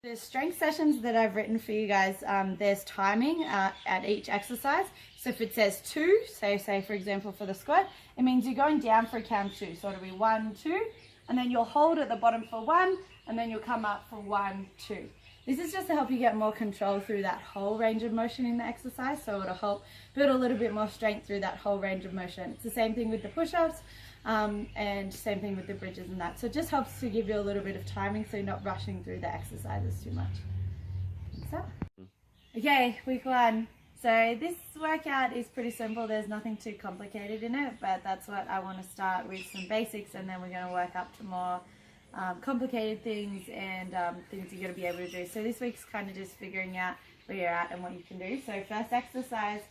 The strength sessions that I've written for you guys, there's timing at each exercise. So if it says 2, say for example for the squat, it means you're going down for a count 2. So it'll be 1, 2, and then you'll hold at the bottom for 1, and then you'll come up for 1, 2. This is just to help you get more control through that whole range of motion in the exercise. So it'll help build a little bit more strength through that whole range of motion. It's the same thing with the push-ups. And same thing with the bridges and that. So it just helps to give you a little bit of timing so you're not rushing through the exercises too much. So, okay, week 1. So this workout is pretty simple. There's nothing too complicated in it, but that's what I want to start with, some basics, and then we're going to work up to more complicated things and things you're going to be able to do. So this week's kind of just figuring out where you're at and what you can do. So first exercise,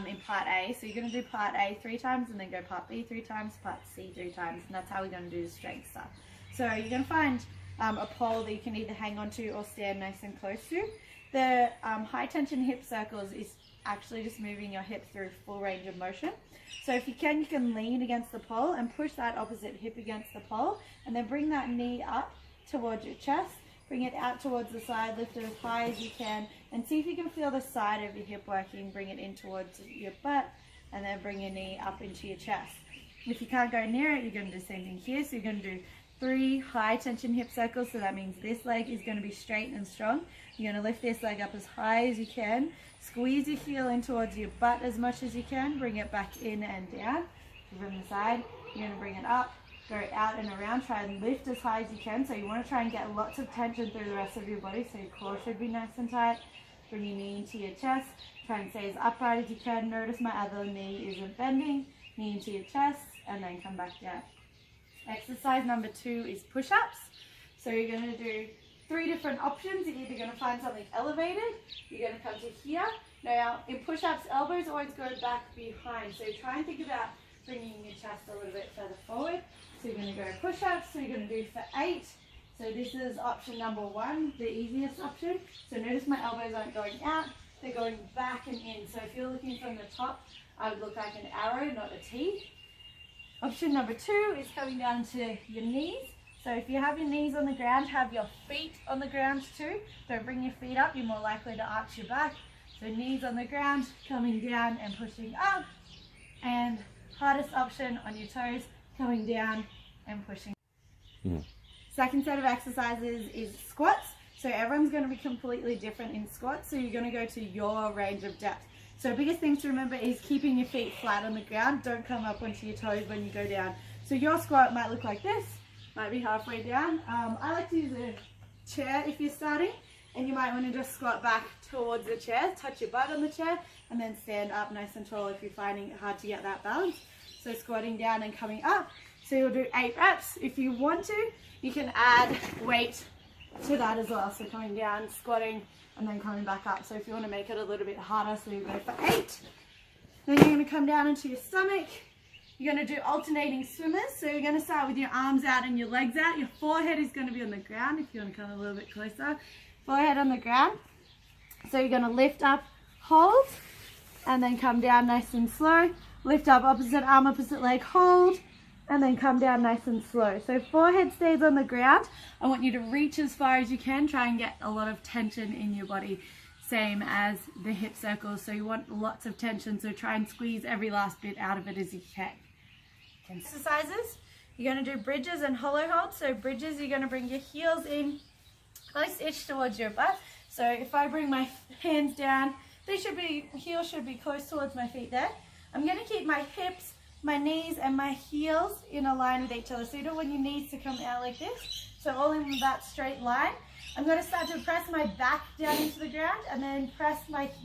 in part A, so you're going to do part A 3 times and then go part B 3 times, part C 3 times, and that's how we're going to do the strength stuff. So you're going to find a pole that you can either hang onto or stand nice and close to. The high tension hip circles is actually just moving your hip through full range of motion. So if you can lean against the pole and push that opposite hip against the pole, and then bring that knee up towards your chest. Bring it out towards the side, lift it as high as you can, and see if you can feel the side of your hip working. Bring it in towards your butt, and then bring your knee up into your chest. If you can't go near it, you're going to do the same thing here. So you're going to do 3 high tension hip circles, so that means this leg is going to be straight and strong. You're going to lift this leg up as high as you can, squeeze your heel in towards your butt as much as you can, bring it back in and down. From the side, you're going to bring it up, go out and around, try and lift as high as you can. So you want to try and get lots of tension through the rest of your body, so your core should be nice and tight. Bring your knee into your chest, try and stay as upright as you can. Notice my other knee isn't bending. Knee into your chest, and then come back down. Exercise number 2 is push-ups. So you're going to do 3 different options. You're either going to find something elevated, you're going to come to here. Now in push-ups, elbows always go back behind, so try and think about bringing your chest a little bit further forward. So you're going to go push-ups, so you're going to do for 8. So this is option number 1, the easiest option. So notice my elbows aren't going out, they're going back and in. So if you're looking from the top, I would look like an arrow, not a T. Option number 2 is coming down to your knees. So if you have your knees on the ground, have your feet on the ground too. Don't bring your feet up, you're more likely to arch your back. So knees on the ground, coming down and pushing up. And hardest option on your toes, coming down and pushing. Second set of exercises is squats. So everyone's going to be completely different in squats, so you're going to go to your range of depth. So biggest thing to remember is keeping your feet flat on the ground. Don't come up onto your toes when you go down. So your squat might look like this, might be halfway down. I like to use a chair if you're starting, and you might want to just squat back towards the chair, touch your butt on the chair, and then stand up nice and tall if you're finding it hard to get that balance. So squatting down and coming up. So you'll do 8 reps. If you want to, you can add weight to that as well. So coming down, squatting, and then coming back up. So if you want to make it a little bit harder, so you go for 8. Then you're going to come down into your stomach. You're going to do alternating swimmers. So you're going to start with your arms out and your legs out. Your forehead is going to be on the ground if you want to come a little bit closer. Forehead on the ground. So you're going to lift up, hold, and then come down nice and slow. Lift up, opposite arm, opposite leg, hold, and then come down nice and slow. So forehead stays on the ground. I want you to reach as far as you can. Try and get a lot of tension in your body. Same as the hip circles. So you want lots of tension. So try and squeeze every last bit out of it as you can. Exercises. You're going to do bridges and hollow holds. So bridges, you're going to bring your heels in close-ish towards your butt. So if I bring my hands down, heels should be close towards my feet there. I'm going to keep my hips, my knees, and my heels in a line with each other. So you don't want your knees to come out like this. So all in that straight line. I'm going to start to press my back down into the ground and then press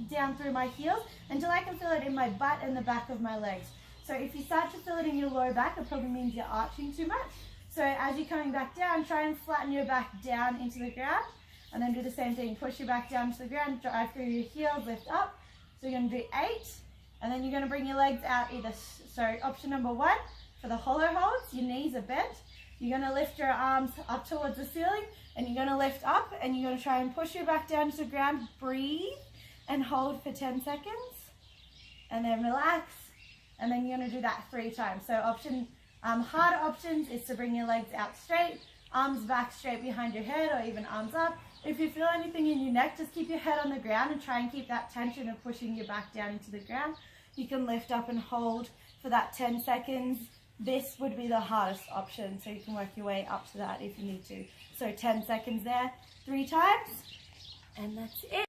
down through my heels until I can feel it in my butt and the back of my legs. So if you start to feel it in your lower back, it probably means you're arching too much. So as you're coming back down, try and flatten your back down into the ground. And then do the same thing. Push your back down to the ground, drive through your heels, lift up. So you're going to do 8. And then you're going to bring your legs out either. So option number 1, for the hollow holds, your knees are bent. You're going to lift your arms up towards the ceiling, and you're going to lift up, and you're going to try and push your back down to the ground. Breathe and hold for 10 seconds. And then relax. And then you're going to do that 3 times. So harder options is to bring your legs out straight, arms back straight behind your head, or even arms up. If you feel anything in your neck, just keep your head on the ground and try and keep that tension of pushing your back down into the ground. You can lift up and hold for that 10 seconds. This would be the hardest option, so you can work your way up to that if you need to. So 10 seconds there, 3 times, and that's it.